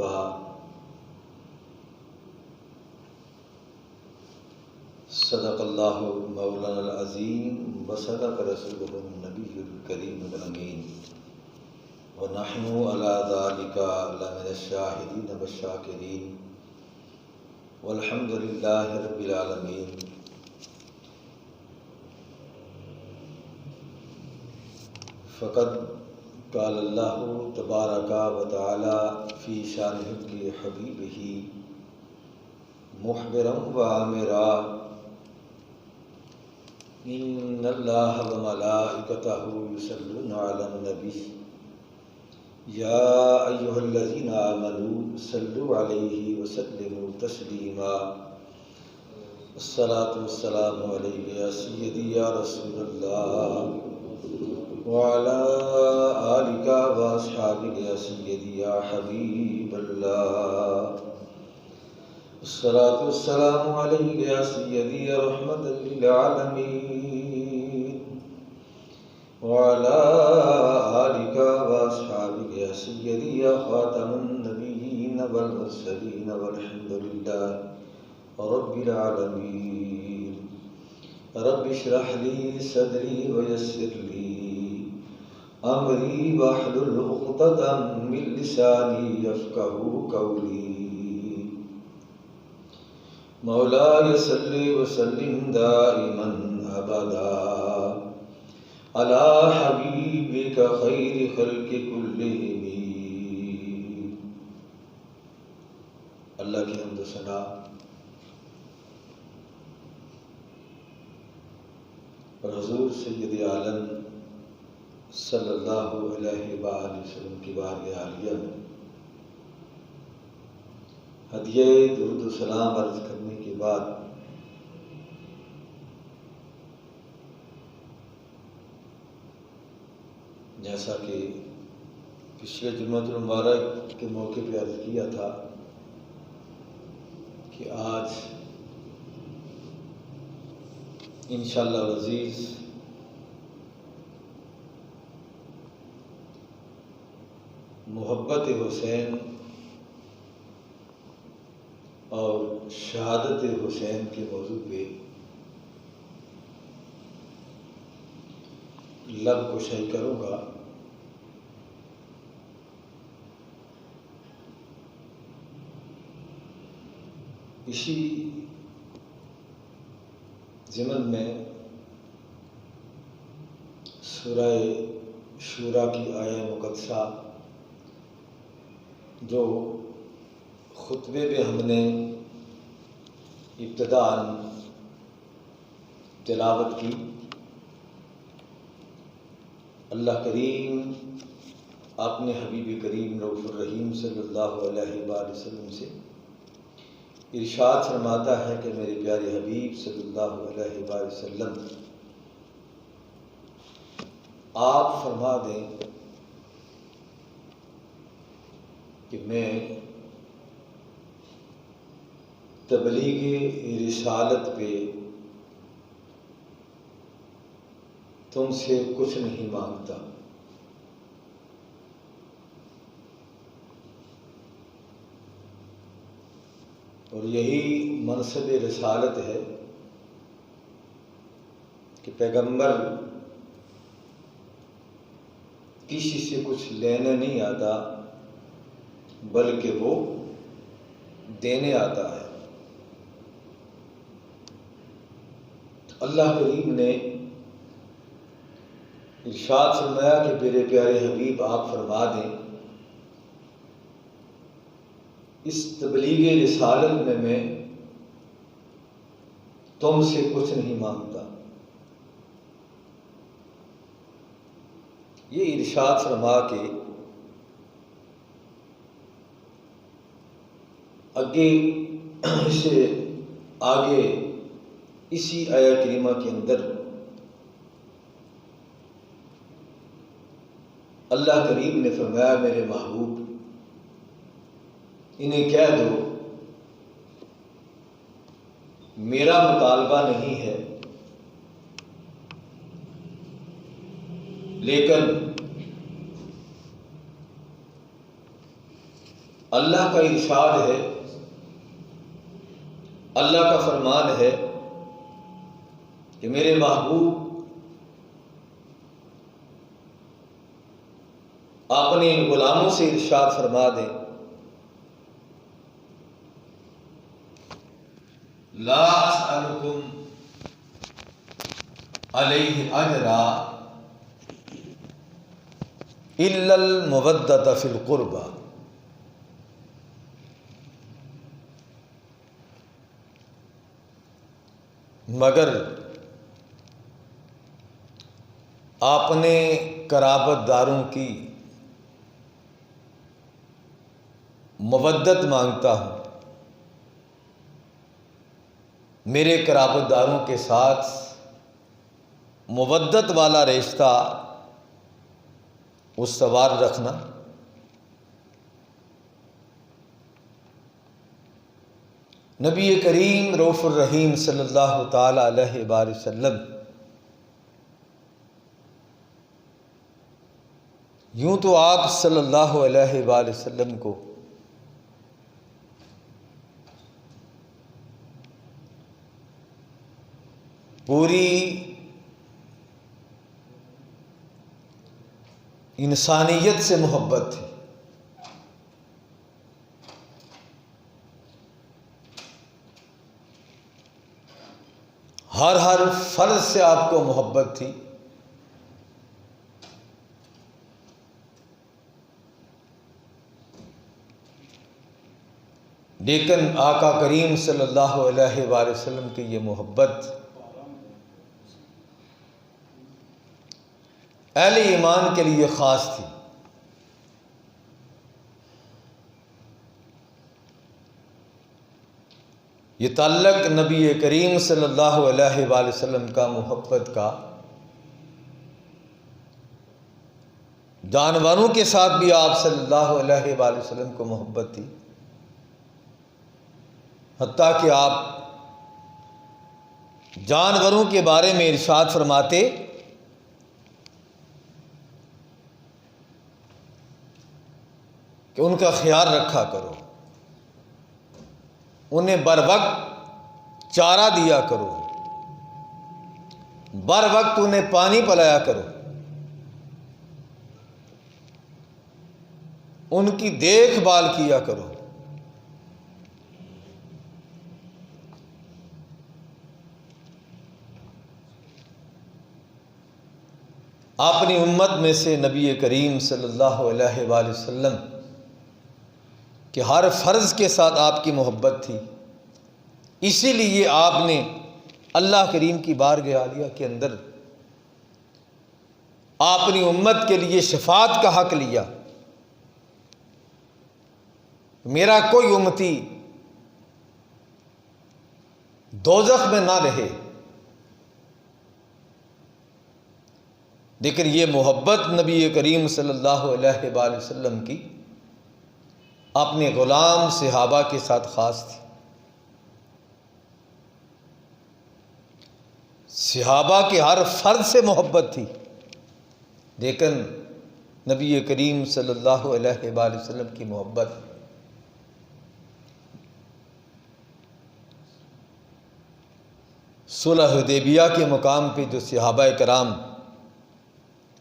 وبعد صدق اللہ مولانا العظیم وصدق رسولہ النبی الکریم الامین ونحن علی ذلک لمن الشاہدین والشاکرین والحمد للہ رب العالمین۔ فقد قال اللہ تبارک و تعالی فی شان حبیبہ مخبرا و آمرا ان اللہ و ملائکتہ یصلون علی النبی یا ایھا الذین آمنوا صلوا علیہ وسلموا تسلیما۔ الصلاۃ والسلام علیک یا سیدی یا رسول اللہ وعلی آلک و اصحابک یا سیدی یا حبیب اللہ۔ الصلاۃ والسلام علیک یا سیدی یا رحمۃ للعالمین وعلی آلک و اصحابک یا سیدی یا خاتم النبیین والمرسلین والحمد للہ رب العالمین۔ رب اشرح لی صدری ویسر لی امری واحلل عقدۃ من لسانی یفقہوا قولی۔ مولاي صل وسلم دائما ابدا على حبيبك خير خلق كلهم۔ اللہ کی حمد و ثنا اور حضور سید عالم صلی اللہ علیہ وآلہ وسلم کی بارگاہ عالیہ میں ہدیہ درود و سلام عرض کرنے کے بعد جیسا کہ پچھلے جمعۃ المبارک کے موقع پہ عرض کیا تھا کہ آج انشاءاللہ العزیز محبت حسین اور شہادت حسین کے موضوع پہ لب کشائی کروں گا۔ اسی ضمن میں سورہ شورا کی آیہ مقدسہ جو خطبے پہ ہم نے ابتداءً تلاوت کی، اللہ کریم اپنے حبیب کریم رؤوف الرحیم صلی اللہ علیہ وآلہ وسلم سے ارشاد فرماتا ہے کہ میرے پیارے حبیب صلی اللہ علیہ وآلہ وسلم آپ فرما دیں کہ میں تبلیغ رسالت پہ تم سے کچھ نہیں مانگتا۔ اور یہی منصب رسالت ہے کہ پیغمبر کسی سے کچھ لینے نہیں آتا بلکہ وہ دینے آتا ہے۔ اللہ کریم نے ارشاد فرمایا کہ میرے پیارے حبیب آپ فرما دیں اس تبلیغ رسالت میں تم سے کچھ نہیں مانگتا۔ یہ ارشاد فرما کے آگے اسی آیہ کریمہ کے اندر اللہ کریم نے فرمایا میرے محبوب انہیں کہہ دو میرا مطالبہ نہیں ہے، لیکن اللہ کا ارشاد ہے، اللہ کا فرمان ہے کہ میرے محبوب اپنے ان غلاموں سے ارشاد فرما دیں، لا اسألکم علیہ اجرا الا المودۃ فی القربى، مگر آپ نے قرابت داروں کی مودت مانگتا ہوں، میرے قرابت داروں کے ساتھ مودت والا رشتہ استوار رکھنا، نبی کریم رؤوف الرحیم صلی اللہ تعالی علیہ وآلہ وسلم یوں تو آپ صلی اللہ علیہ وآلہ وسلم کو پوری انسانیت سے محبت تھی، ہر فرد سے آپ کو محبت تھی، لیکن آقا کریم صلی اللہ علیہ وآلہ وسلم کی یہ محبت اہل ایمان کے لیے خاص تھی۔ یہ تعلق نبی کریم صلی اللہ علیہ وآلہ وسلم کا محبت کا جانوروں کے ساتھ بھی آپ صلی اللہ علیہ وآلہ وسلم کو محبت تھی، حتیٰ کہ آپ جانوروں کے بارے میں ارشاد فرماتے کہ ان کا خیال رکھا کرو، انہیں بر وقت چارہ دیا کرو، بر وقت انہیں پانی پلایا کرو، ان کی دیکھ بھال کیا کرو۔ اپنی امت میں سے نبی کریم صلی اللہ علیہ وآلہ وسلم کہ ہر فرض کے ساتھ آپ کی محبت تھی، اسی لیے آپ نے اللہ کریم کی بارگاہ عالیہ کے اندر اپنی امت کے لیے شفاعت کا حق لیا، میرا کوئی امتی دوزخ میں نہ رہے۔ لیکن یہ محبت نبی کریم صلی اللہ علیہ وآلہ وسلم کی اپنے غلام صحابہ کے ساتھ خاص تھی۔ صحابہ کے ہر فرد سے محبت تھی، لیکن نبی کریم صلی اللہ علیہ وآلہ وسلم کی محبت صلح حدیبیہ کے مقام پہ جو صحابہ کرام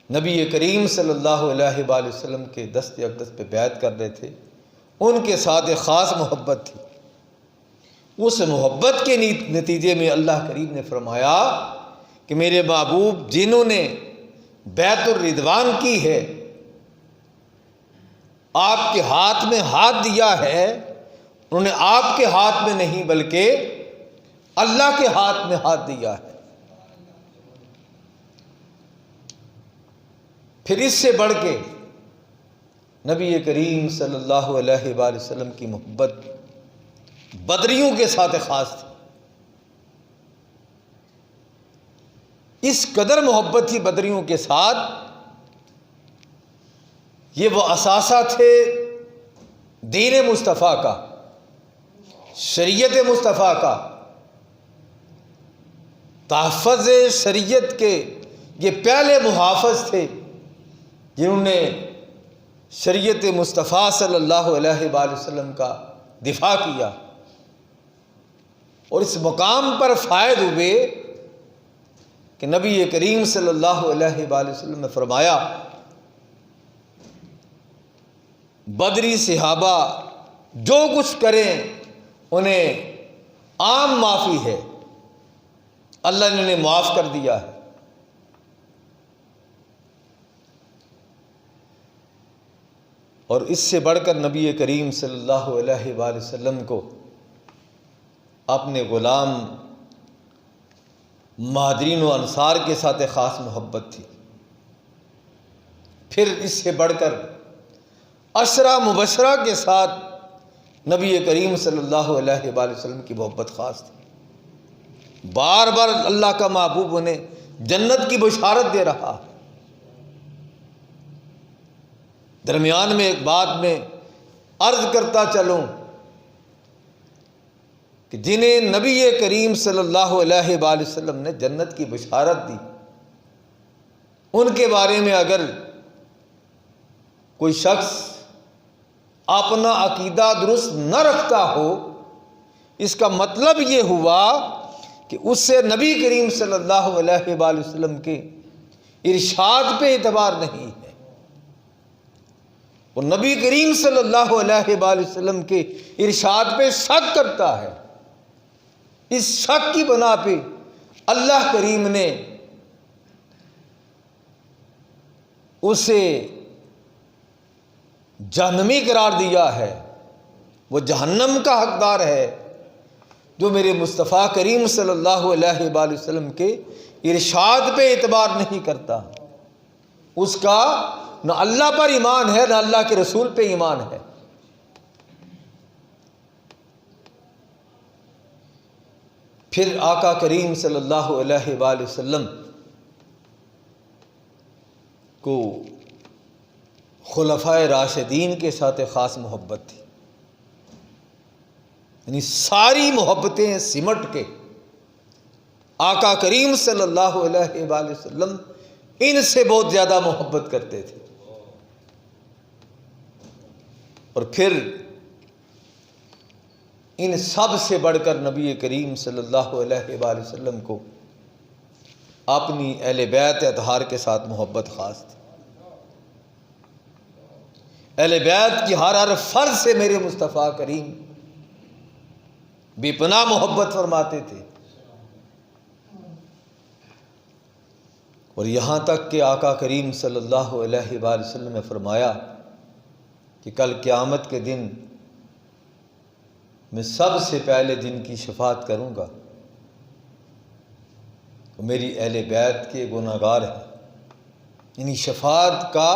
نبی کریم صلی اللہ علیہ وآلہ وسلم کے دست اقدس پہ بیعت کر رہے تھے، ان کے ساتھ ایک خاص محبت تھی۔ اس محبت کے نتیجے میں اللہ کریم نے فرمایا کہ میرے محبوب جنہوں نے بیعت الرضوان کی ہے، آپ کے ہاتھ میں ہاتھ دیا ہے، انہوں نے آپ کے ہاتھ میں نہیں بلکہ اللہ کے ہاتھ میں ہاتھ دیا ہے۔ پھر اس سے بڑھ کے نبی کریم صلی اللہ علیہ وآلہ وسلم کی محبت بدریوں کے ساتھ خاص تھی۔ اس قدر محبت تھی بدریوں کے ساتھ، یہ وہ اثاثہ تھے دین مصطفیٰ کا، شریعت مصطفیٰ کا، تحفظ شریعت کے یہ پہلے محافظ تھے جنہوں نے شریعت مصطفیٰ صلی اللہ علیہ وآلہ وسلم کا دفاع کیا اور اس مقام پر فائد ہوئے کہ نبی کریم صلی اللہ علیہ وآلہ وسلم نے فرمایا بدری صحابہ جو کچھ کریں انہیں عام معافی ہے، اللہ نے انہیں معاف کر دیا ہے۔ اور اس سے بڑھ کر نبی کریم صلی اللہ علیہ وآلہ وسلم کو اپنے غلام مہاجرین و انصار کے ساتھ ایک خاص محبت تھی۔ پھر اس سے بڑھ کر عشرہ مبشرہ کے ساتھ نبی کریم صلی اللہ علیہ وآلہ وسلم کی محبت خاص تھی۔ بار بار اللہ کا محبوب انہیں جنت کی بشارت دے رہا۔ درمیان میں ایک بات میں عرض کرتا چلوں کہ جنہیں نبی کریم صلی اللہ علیہ وآلہ وسلم نے جنت کی بشارت دی، ان کے بارے میں اگر کوئی شخص اپنا عقیدہ درست نہ رکھتا ہو، اس کا مطلب یہ ہوا کہ اس سے نبی کریم صلی اللہ علیہ وآلہ وسلم کے ارشاد پہ اعتبار نہیں ہے، وہ نبی کریم صلی اللہ علیہ وآلہ وسلم کے ارشاد پہ شک کرتا ہے۔ اس شک کی بنا پہ اللہ کریم نے اسے جہنمی قرار دیا ہے، وہ جہنم کا حقدار ہے جو میرے مصطفیٰ کریم صلی اللہ علیہ وآلہ وسلم کے ارشاد پہ اعتبار نہیں کرتا۔ اس کا نہ اللہ پر ایمان ہے، نہ اللہ کے رسول پہ ایمان ہے۔ پھر آقا کریم صلی اللہ علیہ وآلہ وسلم کو خلفائے راشدین کے ساتھ خاص محبت تھی، یعنی ساری محبتیں سمٹ کے آقا کریم صلی اللہ علیہ وآلہ وسلم ان سے بہت زیادہ محبت کرتے تھے۔ اور پھر ان سب سے بڑھ کر نبی کریم صلی اللہ علیہ وآلہ وسلم کو اپنی اہل بیت اطہار کے ساتھ محبت خاص تھی۔ اہل بیت کی ہر فرد سے میرے مصطفیٰ کریم بے پناہ محبت فرماتے تھے، اور یہاں تک کہ آقا کریم صلی اللہ علیہ وآلہ وسلم نے فرمایا کہ کل قیامت کے دن میں سب سے پہلے جن کی شفاعت کروں گا وہ میری اہل بیت کے گناہگار ہیں۔ یعنی شفاعت کا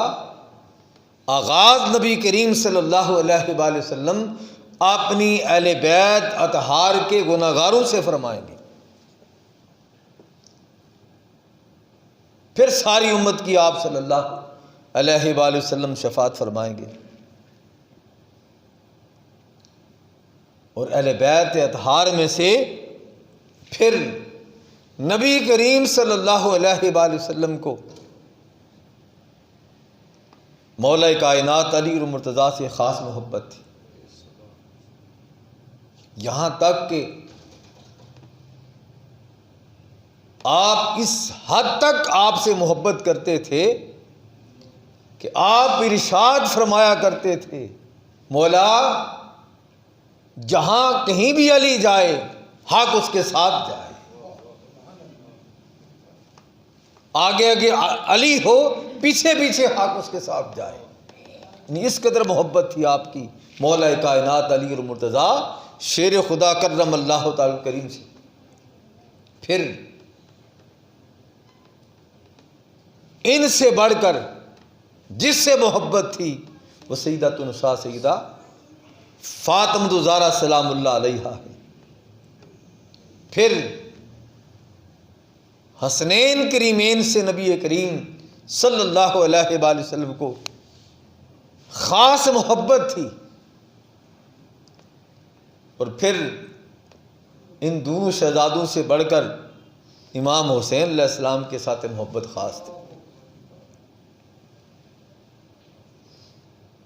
آغاز نبی کریم صلی اللہ علیہ وآلہ وسلم اپنی اہل بیت اطہار کے گناہگاروں سے فرمائیں گے، پھر ساری امت کی آپ صلی اللہ علیہ وآلہ وسلم شفاعت فرمائیں گے۔ اور اہل بیت اطہار میں سے پھر نبی کریم صلی اللہ علیہ وآلہ وسلم کو مولا کائنات علی مرتضیٰ سے خاص محبت تھی، یہاں تک کہ آپ اس حد تک آپ سے محبت کرتے تھے کہ آپ ارشاد فرمایا کرتے تھے، مولا جہاں کہیں بھی علی جائے حق اس کے ساتھ جائے، آگے آگے علی ہو پیچھے پیچھے حق اس کے ساتھ جائے۔ یعنی اس قدر محبت تھی آپ کی مولا کائنات علی مرتضیٰ شیر خدا کرم اللہ تعالی کریم سے۔ پھر ان سے بڑھ کر جس سے محبت تھی وہ سیدۃ النساء سیدہ فاطمہ الزہرا سلام اللہ علیہا ہے۔ پھر حسنین کریمین سے نبی کریم صلی اللہ علیہ وآلہ وسلم کو خاص محبت تھی، اور پھر ان دونوں شہزادوں سے بڑھ کر امام حسین علیہ السلام کے ساتھ محبت خاص تھی۔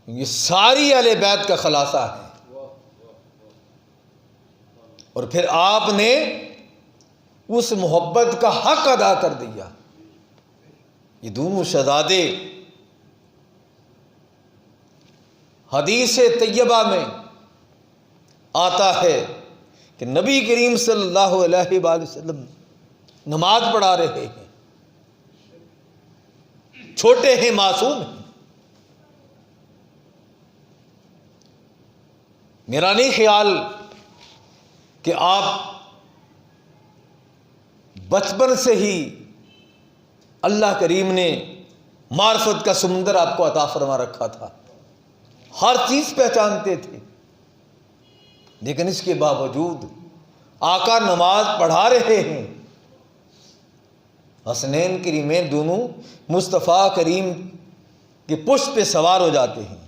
یہ ساری اہل بیت کا خلاصہ ہے۔ اور پھر آپ نے اس محبت کا حق ادا کر دیا۔ یہ دونوں شہزادے، حدیث طیبہ میں آتا ہے کہ نبی کریم صلی اللہ علیہ وآلہ وسلم نماز پڑھا رہے ہیں، چھوٹے ہیں، معصوم ہیں۔ میرا نہیں خیال کہ آپ بچپن سے ہی اللہ کریم نے معرفت کا سمندر آپ کو عطا فرما رکھا تھا، ہر چیز پہچانتے تھے، لیکن اس کے باوجود آقا نماز پڑھا رہے ہیں، حسنین کریمین دونوں مصطفیٰ کریم کے پشت پہ سوار ہو جاتے ہیں۔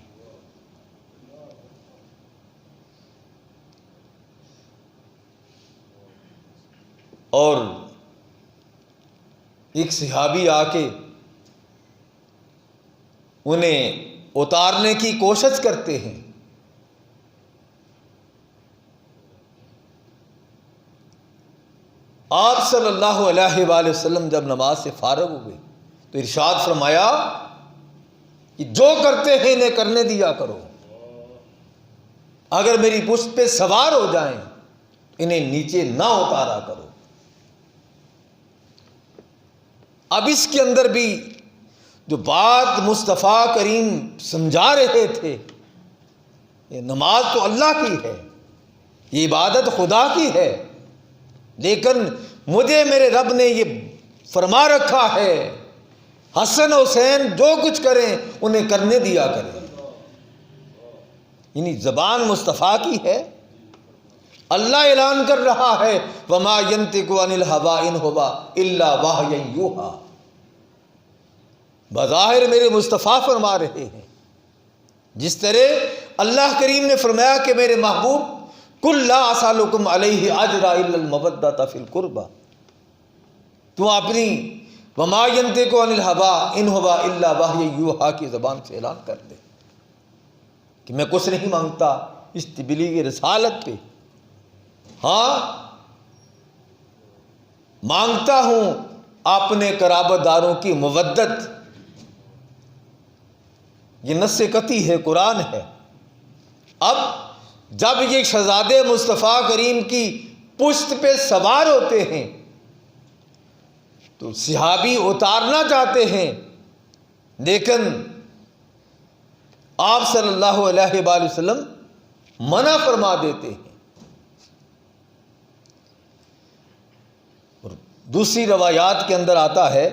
اور ایک صحابی آ کے انہیں اتارنے کی کوشش کرتے ہیں، آپ صلی اللہ علیہ وآلہ وسلم جب نماز سے فارغ ہوئے تو ارشاد فرمایا کہ جو کرتے ہیں انہیں کرنے دیا کرو، اگر میری پشت پہ سوار ہو جائیں انہیں نیچے نہ اتارا کرو۔ اب اس کے اندر بھی جو بات مصطفیٰ کریم سمجھا رہے تھے، یہ نماز تو اللہ کی ہے، یہ عبادت خدا کی ہے، لیکن مجھے میرے رب نے یہ فرما رکھا ہے حسن حسین جو کچھ کریں انہیں کرنے دیا کریں۔ یعنی زبان مصطفیٰ کی ہے، اللہ اعلان کر رہا ہے وما ينطق عن الهوى ان هو الا وحی یوحی، بظاہر میرے مصطفیٰ فرما رہے ہیں، جس طرح اللہ کریم نے فرمایا کہ میرے محبوب قل لا اسالکم علیہ اجرا الا المودۃ فی القربى، تو اپنی وما ينطق عن الهوى ان هو الا وحی یوحی کی زبان سے اعلان کر دے کہ میں کچھ نہیں مانگتا اس تبلیغ رسالت پہ، ہاں مانگتا ہوں اپنے قرابت داروں کی مودت، یہ نص قطعی ہے، قرآن ہے۔ اب جب یہ شہزادے مصطفیٰ کریم کی پشت پہ سوار ہوتے ہیں تو صحابی اتارنا چاہتے ہیں، لیکن آپ صلی اللہ علیہ وآلہ وسلم منع فرما دیتے ہیں۔ اور دوسری روایات کے اندر آتا ہے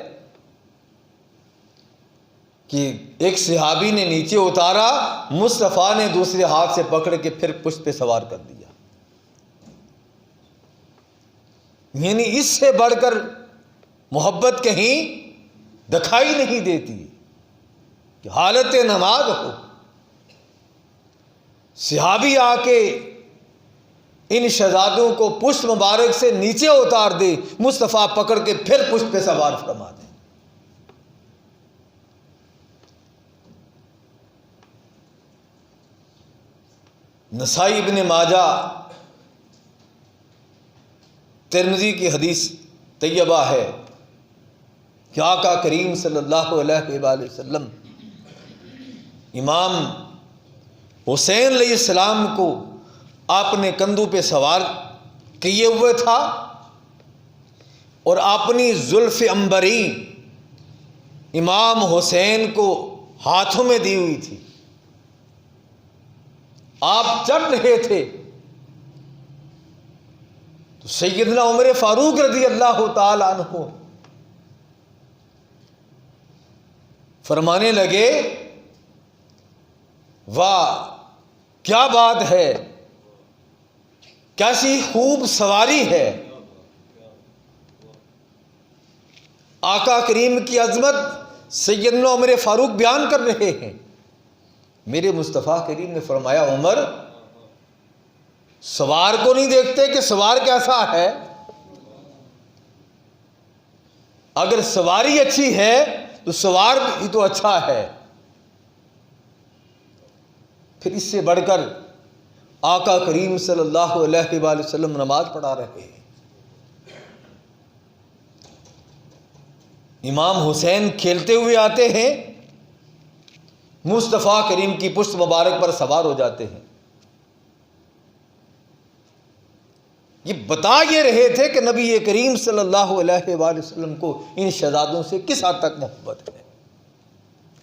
کہ ایک صحابی نے نیچے اتارا، مصطفیٰ نے دوسرے ہاتھ سے پکڑ کے پھر پشت پہ سوار کر دیا۔ یعنی اس سے بڑھ کر محبت کہیں دکھائی نہیں دیتی کہ حالت نماز ہو، صحابی آ کے ان شہزادوں کو پشت مبارک سے نیچے اتار دے، مصطفیٰ پکڑ کے پھر پشت پہ سوار فرما دے۔ نسائی ابن ماجہ ترمذی کی حدیث طیبہ ہے کہ آقا کریم صلی اللہ علیہ وآلہ وسلم امام حسین علیہ السلام کو اپنے کندھوں پہ سوار کیے ہوئے تھا اور اپنی زلف عنبری امام حسین کو ہاتھوں میں دی ہوئی تھی، آپ چڑھ رہے تھے تو سیدنا عمر فاروق رضی اللہ تعالی عنہ فرمانے لگے واہ کیا بات ہے، کیسی خوب سواری ہے، آقا کریم کی عظمت سیدنا عمر فاروق بیان کر رہے ہیں۔ میرے مصطفیٰ کریم نے فرمایا عمر سوار کو نہیں دیکھتے کہ سوار کیسا ہے؟ اگر سواری اچھی ہے تو سوار بھی تو اچھا ہے۔ پھر اس سے بڑھ کر آقا کریم صلی اللہ علیہ وآلہ وسلم نماز پڑھا رہے ہیں. امام حسین کھیلتے ہوئے آتے ہیں، مصطفیٰ کریم کی پشت مبارک پر سوار ہو جاتے ہیں. یہ بتا یہ رہے تھے کہ نبی کریم صلی اللہ علیہ وآلہ وسلم کو ان شہزادوں سے کس حد تک محبت ہے.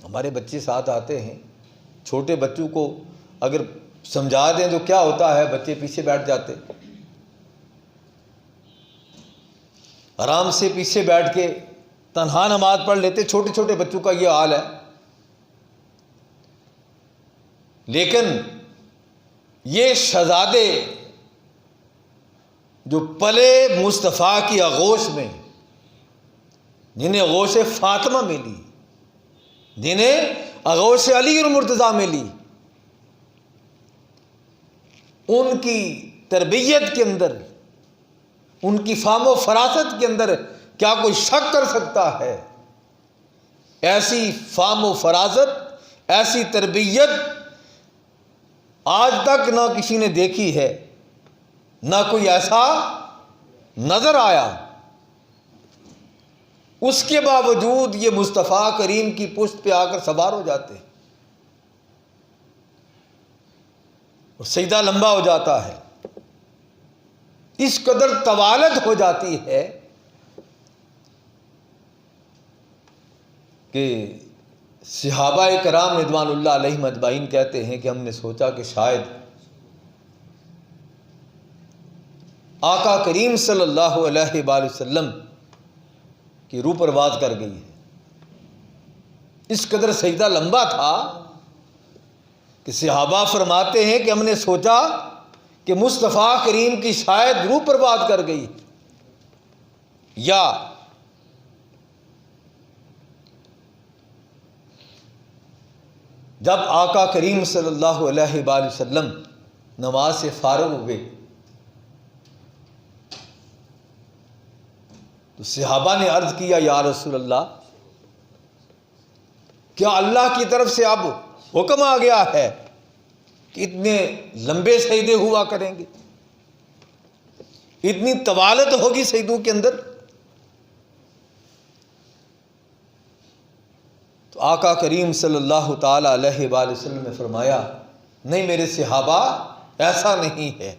ہمارے بچے ساتھ آتے ہیں، چھوٹے بچوں کو اگر سمجھا دیں تو کیا ہوتا ہے، بچے پیچھے بیٹھ جاتے، آرام سے پیچھے بیٹھ کے تنہا نماز پڑھ لیتے. چھوٹے چھوٹے بچوں کا یہ حال ہے. لیکن یہ شہزادے جو پلے مصطفیٰ کی آغوش میں، جنہیں آغوش فاطمہ ملی، جنہیں آغوش علی اور مرتضیٰ ملی، ان کی تربیت کے اندر، ان کی فہم و فراست کے اندر کیا کوئی شک کر سکتا ہے؟ ایسی فہم و فراست، ایسی تربیت آج تک نہ کسی نے دیکھی ہے، نہ کوئی ایسا نظر آیا. اس کے باوجود یہ مصطفیٰ کریم کی پشت پہ آ کر سوار ہو جاتے ہیں اور سجدہ لمبا ہو جاتا ہے. اس قدر طوالت ہو جاتی ہے کہ صحابہ کرام رضوان اللہ علیہم اجمعین کہتے ہیں کہ ہم نے سوچا کہ شاید آقا کریم صلی اللہ علیہ وآلہ وسلم کی روح پرواز کر گئی ہے. اس قدر سجدہ لمبا تھا کہ صحابہ فرماتے ہیں کہ ہم نے سوچا کہ مصطفیٰ کریم کی شاید روح پرواز کر گئی، یا جب آقا کریم صلی اللہ علیہ وآلہ وسلم نماز سے فارغ ہوئے تو صحابہ نے عرض کیا، یا رسول اللہ، کیا اللہ کی طرف سے اب حکم آ گیا ہے کہ اتنے لمبے سجدے ہوا کریں گے، اتنی طوالت ہوگی سجدوں کے اندر؟ تو آقا کریم صلی اللہ تعالی علیہ وآلہ وسلم نے فرمایا، نہیں میرے صحابہ، ایسا نہیں ہے.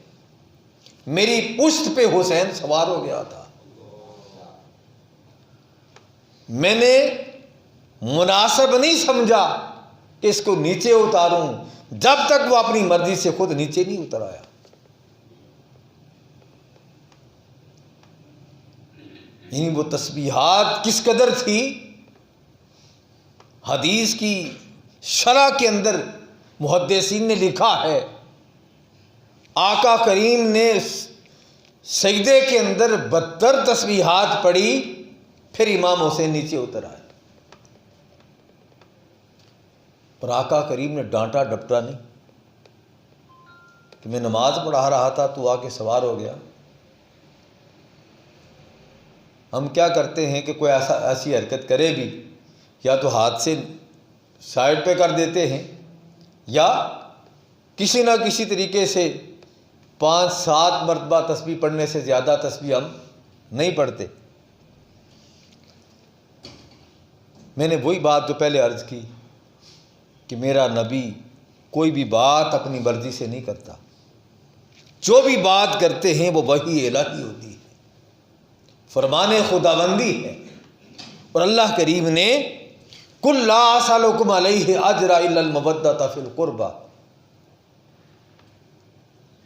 میری پشت پہ حسین سوار ہو گیا تھا، میں نے مناسب نہیں سمجھا کہ اس کو نیچے اتاروں جب تک وہ اپنی مرضی سے خود نیچے نہیں اتر آیا. یعنی وہ تسبیحات کس قدر تھی. حدیث کی شرح کے اندر محدثین نے لکھا ہے، آقا کریم نے سجدے کے اندر 72 تسبیحات پڑھی، پھر امام حسین نیچے اتر آئے. پر آقا کریم نے ڈانٹا ڈپٹا نہیں کہ میں نماز پڑھا رہا تھا تو آ کے سوار ہو گیا. ہم کیا کرتے ہیں کہ کوئی ایسی حرکت کرے بھی، یا تو ہاتھ سے سائڈ پہ کر دیتے ہیں، یا کسی نہ کسی طریقے سے 5-7 مرتبہ تسبیح پڑھنے سے زیادہ تسبیح ہم نہیں پڑھتے. میں نے وہی بات تو پہلے عرض کی کہ میرا نبی کوئی بھی بات اپنی مرضی سے نہیں کرتا. جو بھی بات کرتے ہیں وہ وحی الہی ہوتی ہے، فرمان خداوندی ہے. اور اللہ کریم نے قُلْ لَا أَسْأَلُكُمْ عَلَيْهِ أَجْرًا إِلَّا الْمَوَدَّةَ فِي الْقُرْبَى،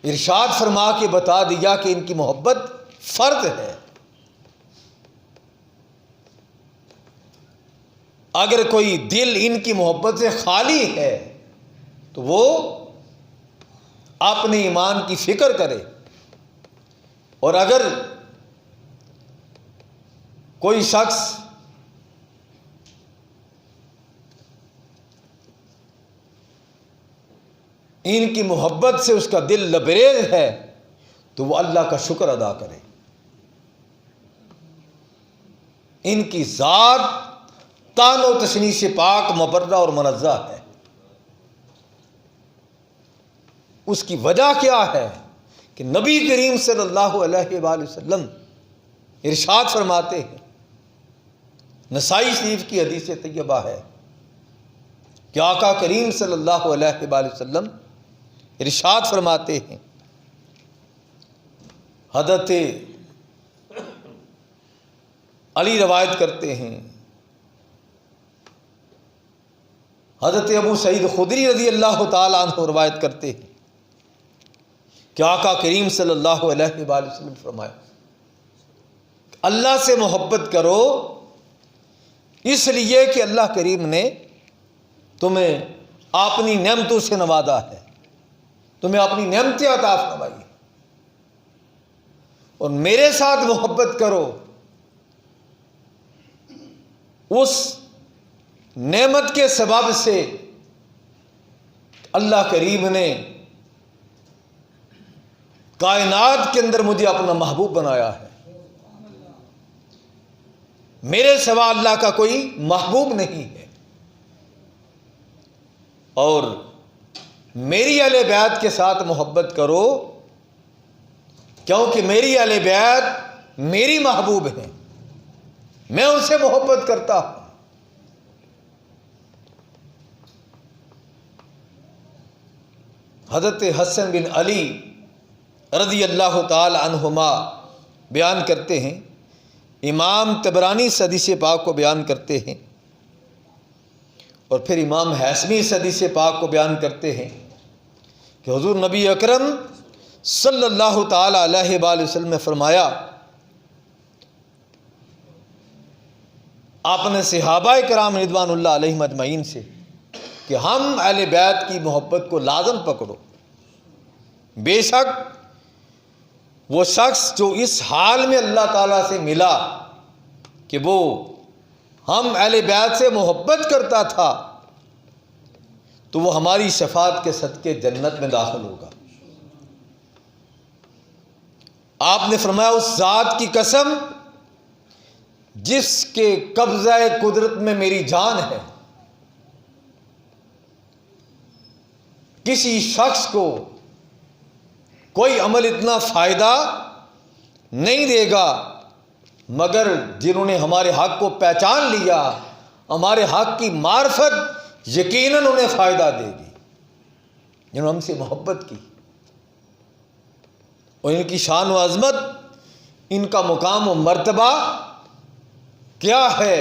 ارشاد فرما کے بتا دیا کہ ان کی محبت فرض ہے. اگر کوئی دل ان کی محبت سے خالی ہے تو وہ اپنے ایمان کی فکر کرے، اور اگر کوئی شخص ان کی محبت سے اس کا دل لبریز ہے تو وہ اللہ کا شکر ادا کرے. ان کی ذات تان و تشنیع سے پاک، مبرہ اور منزہ ہے. اس کی وجہ کیا ہے کہ نبی کریم صلی اللہ علیہ وآلہ وسلم ارشاد فرماتے ہیں، نسائی شریف کی حدیث طیبہ ہے کہ آقا کریم صلی اللہ علیہ وآلہ وسلم ارشاد فرماتے ہیں، حضرت علی روایت کرتے ہیں، حضرت ابو سعید خدری رضی اللہ تعالیٰ عنہ روایت کرتے ہیں کہ آقا کریم صلی اللہ علیہ وآلہ وسلم فرمایا، اللہ سے محبت کرو اس لیے کہ اللہ کریم نے تمہیں اپنی نعمتوں سے نوازا ہے، تمہیں اپنی نعمتیں عطا فرمائی ہیں، اور میرے ساتھ محبت کرو اس نعمت کے سبب سے اللہ کریم نے کائنات کے اندر مجھے اپنا محبوب بنایا ہے، میرے سوا اللہ کا کوئی محبوب نہیں ہے، اور میری اہل بیت کے ساتھ محبت کرو کیونکہ میری اہل بیت میری محبوب ہیں، میں ان سے محبت کرتا ہوں۔ حضرت حسن بن علی رضی اللہ تعالی عنہما بیان کرتے ہیں، امام طبرانی اس حدیث پاک کو بیان کرتے ہیں، اور پھر امام حیثمی اس حدیث پاک کو بیان کرتے ہیں کہ حضور نبی اکرم صلی اللہ تعالی علیہ وآلہ وسلم نے فرمایا، آپ نے صحابہ کرام رضوان اللہ علیہم اجمعین سے کہ ہم اہل بیت کی محبت کو لازم پکڑو، بے شک وہ شخص جو اس حال میں اللہ تعالیٰ سے ملا کہ وہ ہم اہل بیت سے محبت کرتا تھا تو وہ ہماری شفاعت کے صدقے جنت میں داخل ہوگا۔ آپ نے فرمایا، اس ذات کی قسم جس کے قبضہ قدرت میں میری جان ہے، کسی شخص کو کوئی عمل اتنا فائدہ نہیں دے گا مگر جنہوں نے ہمارے حق کو پہچان لیا، ہمارے حق کی معرفت یقیناً انہیں فائدہ دے گی، جنہوں نے ہم سے محبت کی، اور ان کی شان و عظمت، ان کا مقام و مرتبہ کیا ہے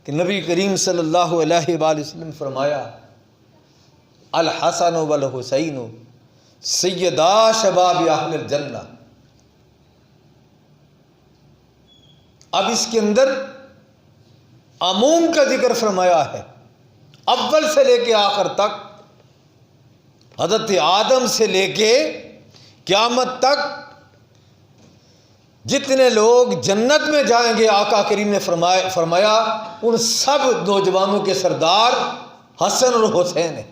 کہ نبی کریم صلی اللہ علیہ وآلہ وسلم فرمایا، الحسن والحسین سیدا شباب اہل الجنہ۔ اب اس کے اندر عموم کا ذکر فرمایا ہے، اول سے لے کے آخر تک، حضرت آدم سے لے کے قیامت تک جتنے لوگ جنت میں جائیں گے، آقا کریم نے فرمایا ان سب نوجوانوں کے سردار حسن اور حسین ہیں۔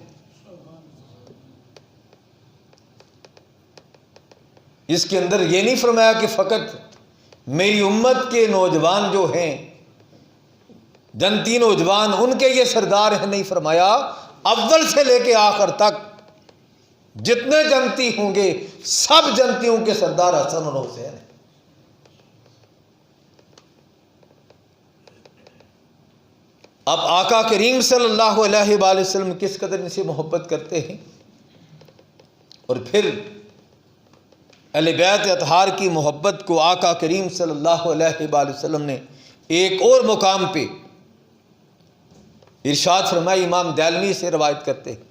اس کے اندر یہ نہیں فرمایا کہ فقط میری امت کے نوجوان جو ہیں، جنتی نوجوان، ان کے یہ سردار ہیں، نہیں فرمایا اول سے لے کے آخر تک جتنے جنتی ہوں گے سب جنتیوں کے سردار حسن اور حسین ہیں۔ اب آقا کریم صلی اللہ علیہ وآلہ وسلم کس قدر ان سے محبت کرتے ہیں، اور پھر اہل بیت اطہار کی محبت کو آقا کریم صلی اللہ علیہ وآلہ وسلم نے ایک اور مقام پہ ارشاد فرمائی، امام دارمی سے روایت کرتے ہیں،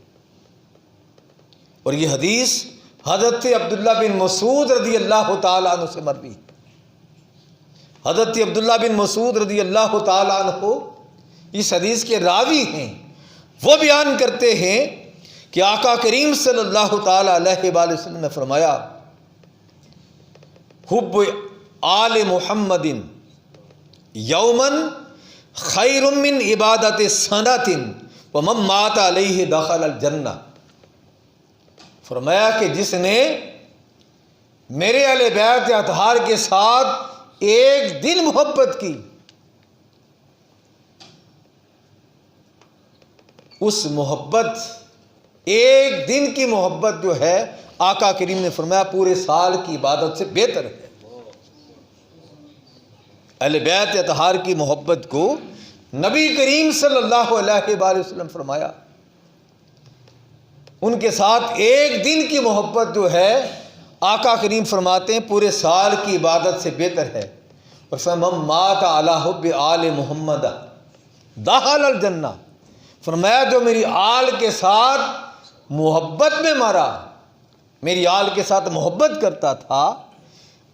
اور یہ حدیث حضرت عبداللہ بن مسعود رضی اللہ تعالیٰ عنہ سے مروی۔ حضرت عبداللہ بن مسعود رضی اللہ تعالیٰ عنہ اس حدیث کے راوی ہیں، وہ بیان کرتے ہیں کہ آقا کریم صلی اللہ تعالیٰ علیہ وآلہ وسلم نے فرمایا، حب آل محمد یومن خیر من عبادت سنۃ ومن مات علیہ دخل الجنہ۔ فرمایا کہ جس نے میرے اہل بیت اطہار کے ساتھ ایک دن محبت کی، اس محبت ایک دن کی محبت جو ہے آقا کریم نے فرمایا پورے سال کی عبادت سے بہتر ہے۔ اہل بیت اطہار کی محبت کو نبی کریم صلی اللہ علیہ وآلہ وسلم فرمایا ان کے ساتھ ایک دن کی محبت جو ہے آقا کریم فرماتے ہیں پورے سال کی عبادت سے بہتر ہے۔ اور فرمایا من مات علی حب آل محمد دخل الجنہ، فرمایا جو میری آل کے ساتھ محبت میں مرا، میری آل کے ساتھ محبت کرتا تھا،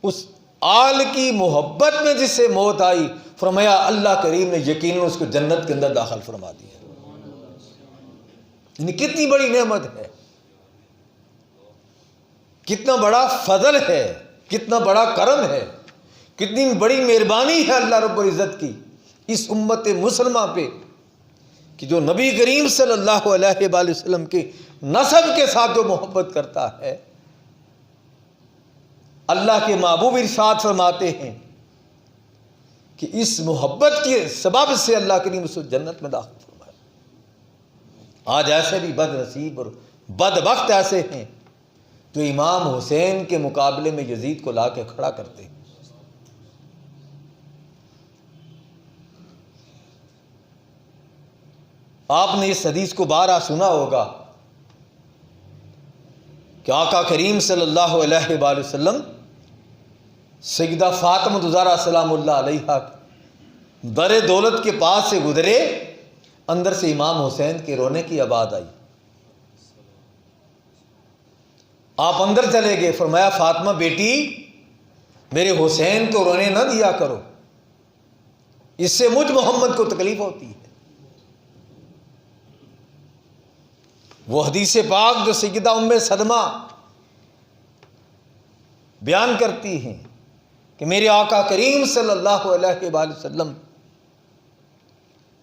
اس آل کی محبت میں جس سے موت آئی، فرمایا اللہ کریم نے یقیناً اس کو جنت کے اندر داخل فرما دیا۔ یعنی کتنی بڑی نعمت ہے، کتنا بڑا فضل ہے، کتنا بڑا کرم ہے، کتنی بڑی مہربانی ہے اللہ رب العزت کی اس امت مسلمہ پہ کہ جو نبی کریم صلی اللہ علیہ وآلہ وسلم کے نسب کے ساتھ جو محبت کرتا ہے، اللہ کے محبوب ارشاد فرماتے ہیں کہ اس محبت کے سبب سے اللہ کریم اس کو جنت میں داخل فرمائے۔ آج ایسے بھی بد نصیب اور بدبخت ایسے ہیں جو امام حسین کے مقابلے میں یزید کو لا کے کھڑا کرتے ہیں۔ آپ نے اس حدیث کو بارہا سنا ہوگا کہ آقا کریم صلی اللہ علیہ وآلہ وسلم سیدہ فاطمہ الزہرا سلام اللہ علیہا در دولت کے پاس سے گزرے، اندر سے امام حسین کے رونے کی آواز آئی۔ آپ اندر چلے گئے، فرمایا فاطمہ بیٹی میرے حسین کو رونے نہ دیا کرو، اس سے مجھ محمد کو تکلیف ہوتی ہے۔ وہ حدیث پاک جو سیدہ ام سلمہ بیان کرتی ہیں کہ میرے آقا کریم صلی اللہ علیہ وآلہ وسلم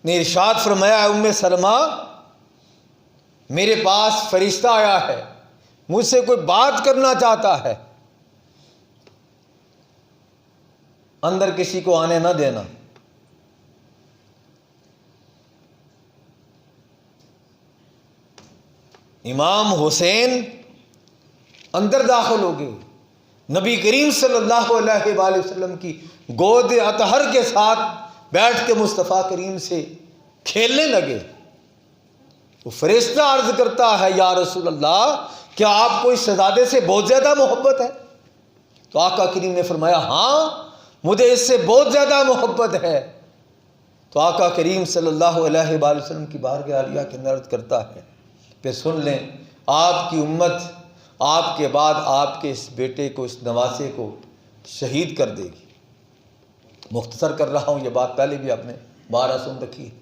نے ارشاد فرمایا، ام سلمہ میرے پاس فرشتہ آیا ہے، مجھ سے کوئی بات کرنا چاہتا ہے، اندر کسی کو آنے نہ دینا۔ امام حسین اندر داخل ہو گئے، نبی کریم صلی اللہ علیہ وآلہ وسلم کی گود اطہر کے ساتھ بیٹھ کے مصطفیٰ کریم سے کھیلنے لگے۔ وہ فرشتہ عرض کرتا ہے یا رسول اللہ کیا آپ کو اس شہزادے سے بہت زیادہ محبت ہے؟ تو آقا کریم نے فرمایا ہاں مجھے اس سے بہت زیادہ محبت ہے۔ تو آقا کریم صلی اللہ علیہ وآلہ وسلم کی بارگاہ عالیہ کے اندر عرض کرتا ہے پھر سن لیں آپ کی امت آپ کے بعد آپ کے اس بیٹے کو، اس نواسے کو شہید کر دے گی۔ مختصر کر رہا ہوں، یہ بات پہلے بھی آپ نے بارہا سن رکھی ہے۔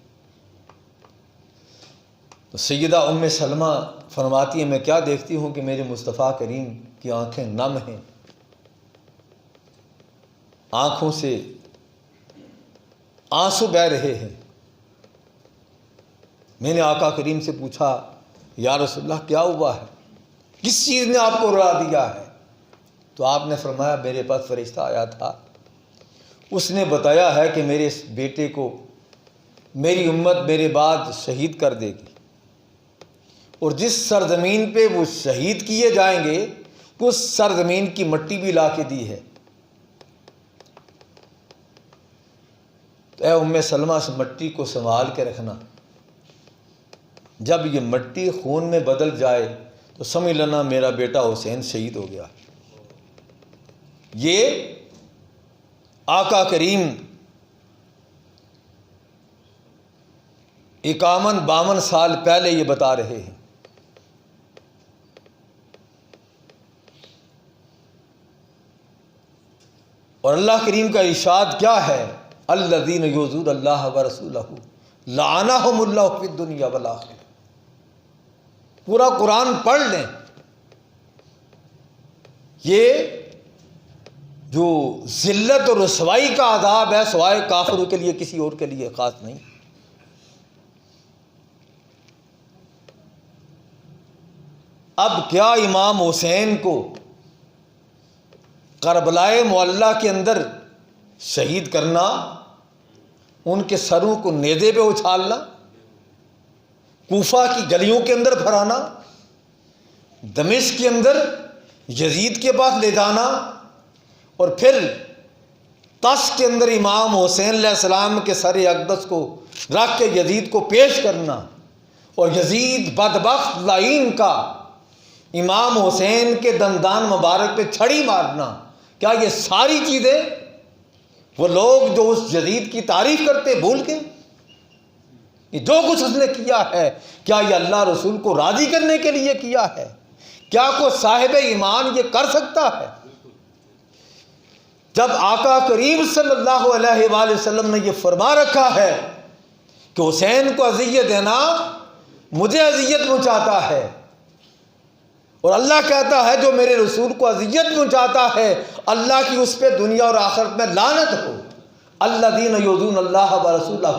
تو سیدہ ام سلمہ فرماتی ہیں میں کیا دیکھتی ہوں کہ میرے مصطفیٰ کریم کی آنکھیں نم ہیں، آنکھوں سے آنسو بہہ رہے ہیں۔ میں نے آقا کریم سے پوچھا یا رسول اللہ کیا ہوا ہے، کس چیز نے آپ کو رلا دیا ہے؟ تو آپ نے فرمایا میرے پاس فرشتہ آیا تھا، اس نے بتایا ہے کہ میرے اس بیٹے کو میری امت میرے بعد شہید کر دے گی، اور جس سرزمین پہ وہ شہید کیے جائیں گے اس سرزمین کی مٹی بھی لا کے دی ہے۔ تو اے ام سلمہ اس مٹی کو سنبھال کے رکھنا، جب یہ مٹی خون میں بدل جائے تو سمجھ لینا میرا بیٹا حسین شہید ہو گیا۔ یہ آقا کریم 51-52 سال پہلے یہ بتا رہے ہیں۔ اور اللہ کریم کا ارشاد کیا ہے، الذین یؤذون اللہ ورسولہ لعنہم اللہ فی الدنیا والآخرہ۔ پورا قرآن پڑھ لیں، یہ جو ذلت اور رسوائی کا عذاب ہے سوائے کافروں کے لیے کسی اور کے لیے خاص نہیں۔ اب کیا امام حسین کو کربلائے معلیٰ کے اندر شہید کرنا، ان کے سروں کو نیزے پہ اچھالنا، کوفہ کی گلیوں کے اندر بھرانا، دمشق کے اندر یزید کے پاس لے جانا اور پھر تس کے اندر امام حسین علیہ السلام کے سر اقدس کو رکھ کے یزید کو پیش کرنا اور یزید بدبخت لعین کا امام حسین کے دندان مبارک پہ چھڑی مارنا، کیا یہ ساری چیزیں وہ لوگ جو اس یزید کی تعریف کرتے بھول کے؟ یہ جو کچھ اس نے کیا ہے کیا یہ اللہ رسول کو راضی کرنے کے لیے کیا ہے؟ کیا کوئی صاحب ایمان یہ کر سکتا ہے؟ جب آقا کریم صلی اللہ علیہ وآلہ وسلم نے یہ فرما رکھا ہے کہ حسین کو اذیت دینا مجھے اذیت پہنچاتا ہے، اور اللہ کہتا ہے جو میرے رسول کو اذیت پہنچاتا ہے اللہ کی اس پہ دنیا اور آخرت میں لعنت ہو، الذین یؤذون اللہ ورسولہ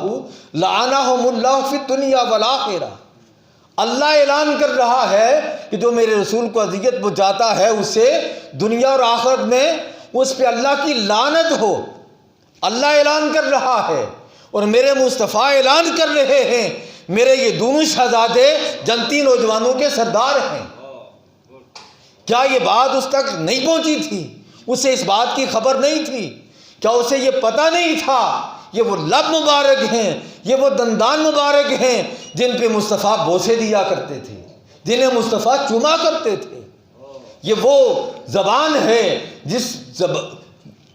لعنہم اللہ فی الدنیا والآخرہ۔ اللہ اعلان کر رہا ہے کہ جو میرے رسول کو اذیت پہنچاتا ہے اسے دنیا اور آخرت میں اس پہ اللہ کی لعنت ہو۔ اللہ اعلان کر رہا ہے اور میرے مصطفیٰ اعلان کر رہے ہیں، میرے یہ دونوں شہزادے جنتی نوجوانوں کے سردار ہیں۔ کیا یہ بات اس تک نہیں پہنچی تھی؟ اسے اس بات کی خبر نہیں تھی؟ کیا اسے یہ پتہ نہیں تھا یہ وہ لب مبارک ہیں، یہ وہ دندان مبارک ہیں جن پہ مصطفیٰ بوسے دیا کرتے تھے، جنہیں مصطفیٰ چوما کرتے تھے؟ یہ وہ زبان ہے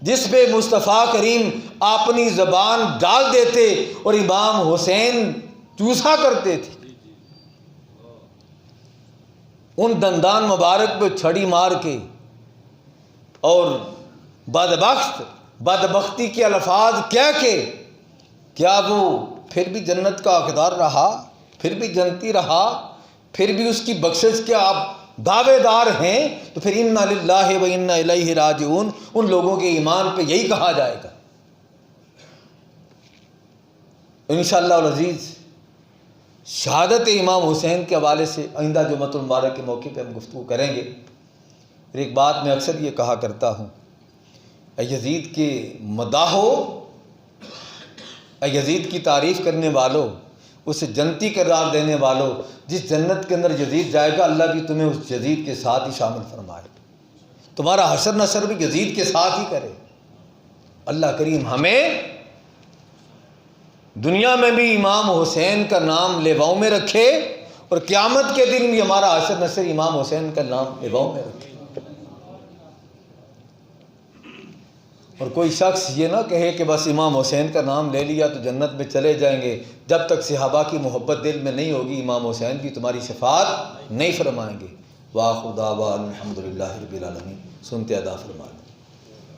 جس پہ مصطفیٰ کریم اپنی زبان ڈال دیتے اور امام حسین چوسا کرتے تھے۔ ان دندان مبارک پہ چھڑی مار کے اور بدبختی کے الفاظ کہہ کے کیا وہ پھر بھی جنت کا حقدار رہا؟ پھر بھی جنتی رہا؟ پھر بھی اس کی بخشش کے آپ دعوے دار ہیں؟ تو پھر انا للہ و انا الیہ راجعون ان لوگوں کے ایمان پہ یہی کہا جائے گا۔ انشاءاللہ العزیز شہادت امام حسین کے حوالے سے آئندہ جمعۃ المبارک کے موقع پہ ہم گفتگو کریں گے۔ پھر ایک بات میں اکثر یہ کہا کرتا ہوں، اے یزید کے مداحو، اے یزید کی تعریف کرنے والوں، اسے جنتی قرار دینے والوں، جس جنت کے اندر یزید جائے گا اللہ بھی تمہیں اس یزید کے ساتھ ہی شامل فرمائے، تمہارا حشر نشر بھی یزید کے ساتھ ہی کرے۔ اللہ کریم ہمیں دنیا میں بھی امام حسین کا نام لیواؤں میں رکھے اور قیامت کے دن بھی ہمارا حشر نشر امام حسین کا نام لیواؤں میں رکھے۔ اور کوئی شخص یہ نہ کہے کہ بس امام حسین کا نام لے لیا تو جنت میں چلے جائیں گے، جب تک صحابہ کی محبت دل میں نہیں ہوگی امام حسین بھی تمہاری شفاعت نہیں فرمائیں گے۔ وآخر دعوانا الحمدللہ رب العالمین۔ سنتے ادا فرمائیں۔